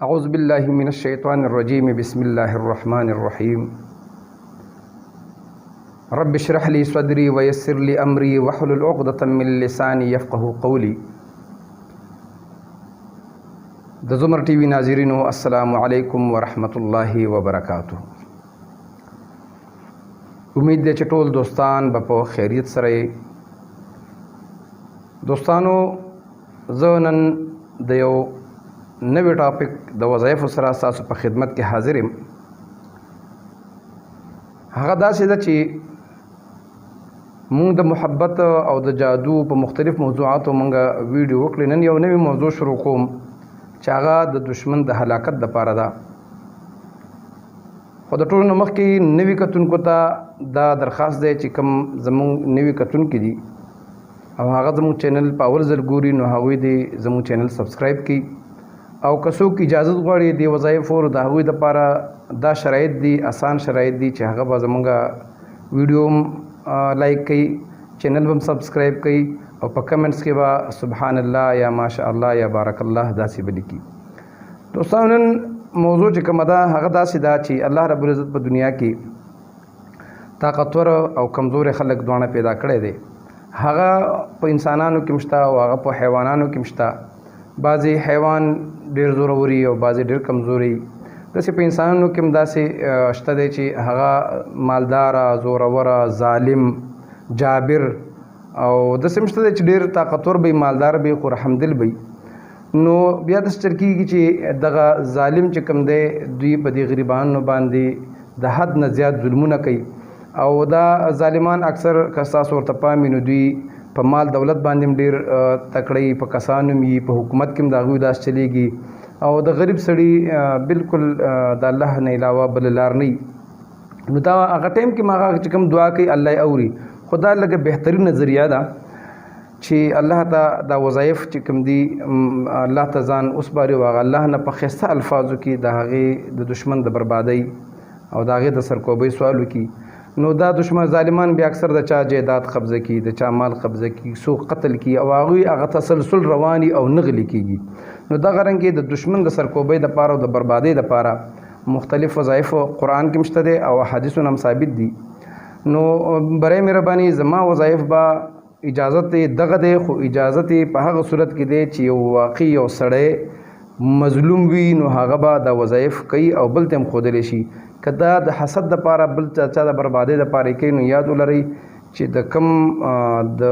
اعوذ باللہ من الشیطان الرجیم بسم اللہ الرحمن الرحیم رب اشرح لی صدری ویسر لی امری واحلل عقدۃ من لسانی یفقهوا قولی. د زمر ٹی وی ناظرینو السلام علیکم ورحمۃ اللہ وبرکاتہ. امید دی چې ټول دوستان به په خیریت سره. دوستانو زه نن د یو نوی ټاپک د وظایف سره تاسو په خدمت کې حاضر یم. هغه داسې ده چې مونږ د محبت او د جادو په مختلف موضوعاتو مونږ ویډیو وکړې. نن یو نوی موضوع شروع کوم چې هغه د دشمن د هلاکت دپاره ده. خو د ټولو نه مخکې نوي کتونکو ته دا درخواست دی چې کوم زمونږ نوي کتونکي دي او هغه زمونږ چینل په اول ځل ګوري نو هغوی دې زمونږ چینل سبسکرایب کړي او که څوک اجازت غواړي د وظایفو د هغوی دپاره دا شرایط دي، آسان شرایط دي چې هغه به زمونږ ویډیو هم لایک کوي، چینل به هم سبسکرایب کوي او په کمنټس کې به سبحان الله یا ماشاء الله یا بارک الله داسې به لیکي. دوستانو نن موضوع چې کومه ده هغه داسې ده چې الله رب العزت په دنیا کې طاقتور او کمزور خلک دواړه پیدا کړی دی. هغه په انسانانو کې مشته او هغه په حیوانانو کې مشته. بعضې حیوان ډېر زوروري او بعضې ډېر کمزوري. داسې په انسانانو کې هم داسې شته دی چې هغه مالداره، زوروره، ظالم، جابر او داسې هم شته دی چې ډېر طاقتور به مالدار به خو رحمدل به. نو بیا داسې چل کېږي چې دغه ظالم چې کوم دی دوی په دې غریبانو باندې د حد نه زیات ظلمونه کوي او دا ظالمان اکثر که ستاسو ورته پام وي نو دوی په مال دولت باندې هم ډېر تکړه په کسانو هم په حکومت کې هم د هغوی داس چلیږي او د غریب سړي بالکل د الله نه علاوه بله لار نه وي. نو دا هغه ټایم کې ما هغه چې کوم دعا کوي الله یې اوري. خو دا لږه بهترین نظریه ده چې الله ته دا وظایف چې کوم دي الله ته ځان وسپاري او هغه الله نه په ښایسته الفاظو کې د هغې د دشمن د بربادۍ او د هغې د سرکوبۍ سوال وکړي. نو دا دشمن ظالمان بیا اکثر د چا جایداد قبضه کی، د چا مال قبضه کی، څوک قتل کی او هغوی هغه تسلسل رواني او نه غلي کېږي. نو دغه رنګې د دشمن د سرکوبۍ دپاره او د بربادۍ دپاره مختلف وظایف قرآن کې مشته دی او احادیثو هم ثابت دي. نو برای مهرباني زما وظایف به اجازت دغه دی، خو اجازت په هغه صورت کې دی چې یو واقعي یو سړی مظلوم وي نو هغه به دا وظایف کوي او بل ته هم ښودلی شي. که دا د حسد دپاره بل چا د بربادۍ دپاره کوي نو یاد ولرئ چې د کم د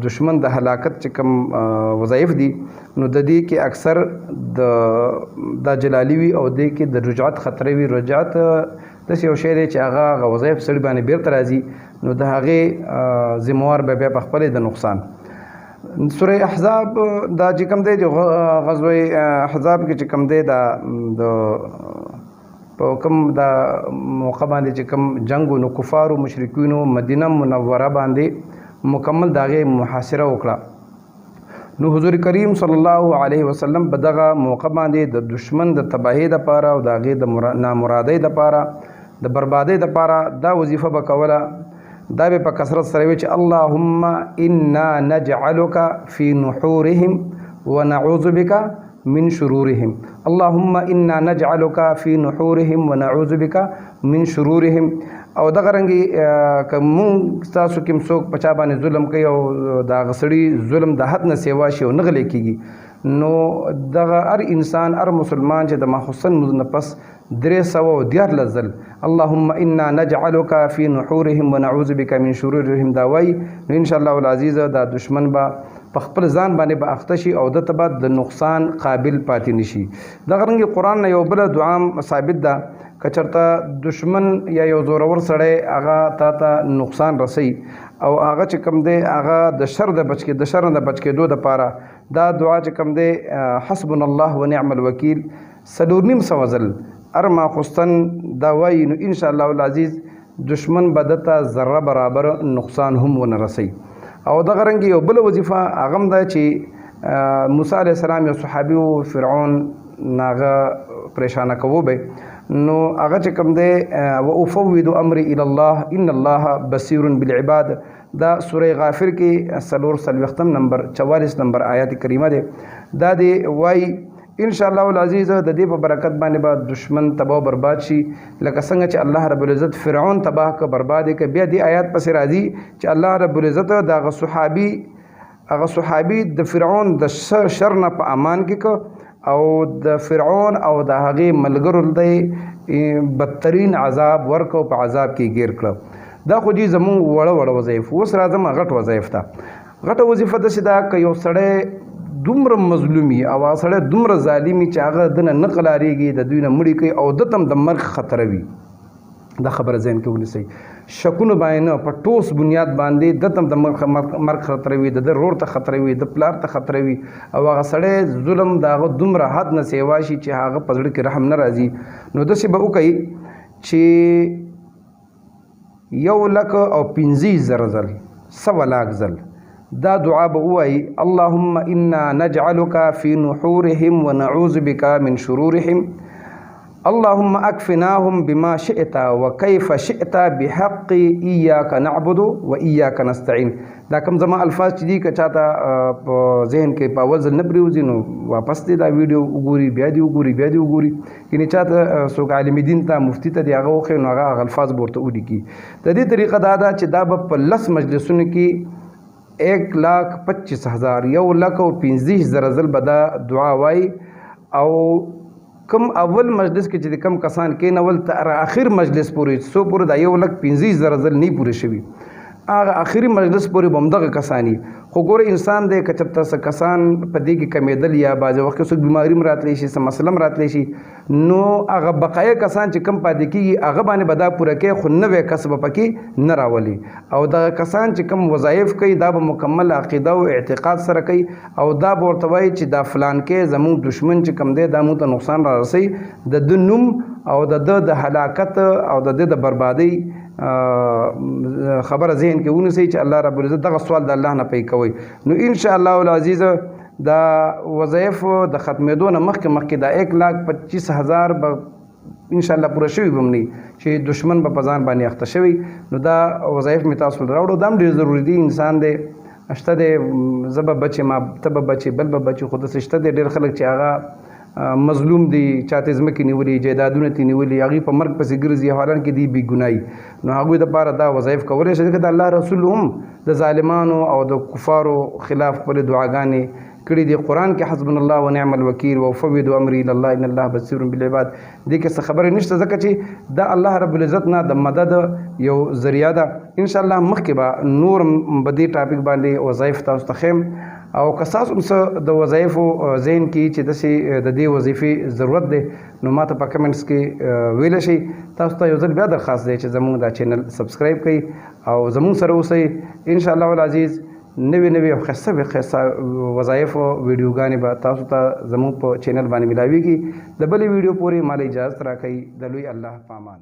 دشمن د هلاکت چې کم وظایف دي نو د دې کې اکثر دا جلالي وي او دې کې د رجعت خطرې وي. رجعت داسې یو شی دی چې هغه وظایف سړي باندې بیرته راځي نو د هغې ذموار به بیا په خپله د نقصان. سوره احزاب دا چې کوم دی غزوه احزاب کې چې کوم دی دا په کوم دا موقع باندې چې کوم جنګ نو کفارو مشرکینو مدینه منوره باندې مکمل د هغې محاصره وکړه. نو حضور کریم صلی الله علیه وسلم په دغه موقع باندې د دشمن د تباهۍ دپاره او د هغې د نامرادۍ دپاره د بربادۍ دپاره دا وظیفه به کوله. دا به په کثرت سره وي چې اللهم انا نجعلک فی نحورهم ونعوذ بک من شرورهم. اللهم انا نجعلك في نحورهم ونعوذ بك من شرورهم. او دغه رنګې که مونږ ستاسو کې هم څوک په چا باندې ظلم کوي او د هغه سړي ظلم د حد نه سیوا شي او نه غلی کېږي نو دغه هر انسان هر مسلمان چې د ماخصن مونځ نه پس 314 ځل اللهم انا نجعلك في نحورهم ونعوذ بك من شرورهم دا وایي نو انشاءالله العزیز دا دشمن به په خپل ځان باندې به اخته شي او دته به د نقصان قابل پاتې نشي. دغه رنګې قرآن نه یو بله دعا ثابت ده که چېرته دشمن یا یو زورور سړی هغه تا ته نقصان رسوي او هغه چې کوم دی هغه د شر د بچ کېدو دپاره دا دعا چې کوم دی حسبنا الله ونعم الوکیل 4.5 ځل هر ماخوستن دا وایي نو انشاءالله العزیز دشمن به دته ذره برابر نقصان هم ونه رسوي. او دغه رنګې یو بله وظیفه هغه هم ده چې موسی علیه السلام یو صحابي و فرعون هغه پریشانه کوو به نو هغه چې کوم دی و افوض امري الى الله ان الله بصیر بالعباد دا سوره غافر کې 44 نمبر 44 نمبر آیات کریمه ده دا دی وای ان شاء الله العزیز د دې په برکت باندې به دشمن تباہ برباد شي لکه څنګه چې الله رب العزت فرعون تباہ ک برباد ک. بیا دې آیات پسې راځي چې الله رب العزت دا هغه صحابي د فرعون د شر نه په امان کې ک او د فرعون او د هغه ملګرو د بدترین عذاب ورکو په عذاب کې گیر کړ. دا خو دې زمون وړه وظایف. اوس راځم غټ وظایف ته. غټه وظیفه د سیدا ک یو سړی دومره مظلومي او سړی دومره ظالمي چې هغه دنه نه قلاریږي د دوی نه مړی کوي او د تم د مرګ خطر وي. دا خبره ذهن کې ونیسئ. شکونه باندې په ټوس بنیاد باندې د تم د مرګ خطر وي، د رور ته خطر وي، د پلار ته خطر وي او هغه سړی ظلم د هغه دومره حد نه سیوا شي چې هغه په زړه کې رحم نه راځي. نو داسې به وکړي چې 1,15,000 ځل 100,000 ځل دا دعا به وایي اللهم انا نجعلك في نحورهم ونعوذ بك من شرورهم اللهم اكفناهم بما شئت وكيف شئت بحق اياك نعبد واياك نستعين. دا کوم زما الفاظ چې دي که چاته په ذهن کې په اول ځل نه پرېوځي نو واپس دې دا ویډیو وګوري، بیا دې وګوري یعنې چاته څوک عالم دین ته مفتي ته دې هغه وښیي نو هغه الفاظ به ورته ولیکي. د دې طریقه دا ده چې دا به په 10 مجلسونو کې 1,25,000 1,15,000 ځل به دا دعا وایي او کم اول مجلس کې چې کم کسان کې نول تر اخر مجلس پورې سو پورې دا 1,15,000 ځل نه پوره شوي هغه اخري مجلس پورې بمدغه کسانی. خو ګوره انسان دی که چېرته څه کسان په دې کې کمیدل یا بعضې وخت کې څوک بیماري هم راتلی شي څه مسله هم راتلی شي نو هغه بقایه کسان چې کم پاتې کېږي هغه باندې به دا پوره کوي خو نوی کس به پکې نه راولي او دغه کسان چې کم وظایف کوي دا به مکمل عقیده او اعتقاد سره کوي او دا به ورته وایي چې دا فلان کې زموږ دشمن چې کم دی دا موږ ته نقصان را رسوي د ده نوم او د ده د هلاکت او د ده د بربادۍ خبره ذهن کې ونیسئ چې الله رب العزت دغه سوال د الله نه پی کوي. نو ان شاء الله العزیز دا وظایف د ختمېدو نه مخکې دا 1,25,000 به ان شاء الله پوره شوي به هم نه چې دشمن به په ځان باندې اخته شوي. نو دا وظایف مې تاسو ته راوړو. دا هم ډېر ضروري دی. انسان دی شته دی زه به بچې ما ته به بچې بل به بچې خو داسې شته دی ډېر خلک چې هغه مظلوم دی چاته ځمکې نیولي جایدادونه ترې نیولي هغوی په مرګ پسې ګرځي حالانکې دی بې ګنایي. نو هغوی دپاره دا وظایف کولی شي ځکه د الله رسول هم د ظالمانو او د کفارو خلاف خپلې دعاګانې کړي دي. قرآن کې حسبنا الله ونعم الوکیل وفوض امري الى الله ان الله بصیر بالعباد دې کې څه خبرې نشته ځکه چې دا الله رب العزت نه د مدد یو ذریعه ده. ان شاء الله مخکې به نور په دې ټاپک باندې وظایف تاسو ته ښیم او که تاسو هم څه د وظایفو ذهن کې چې داسې د دې وظیفې ضرورت دی نو ما ته په کمنټس کې ویلی شئ. تاسو ته یو ځل بیا درخواست دی چې زموږ دا چینل سبسکرایب کړئ او زموږ سره اوسئ. ان شاء الله العزیز نوې او ښایسته وظایفو ویډیوګانې به تاسو ته زموږ په چینل باندې ملاویږي. د بلې ویډیو پورې مالی اجازت راکوئ. د لوی الله په امان.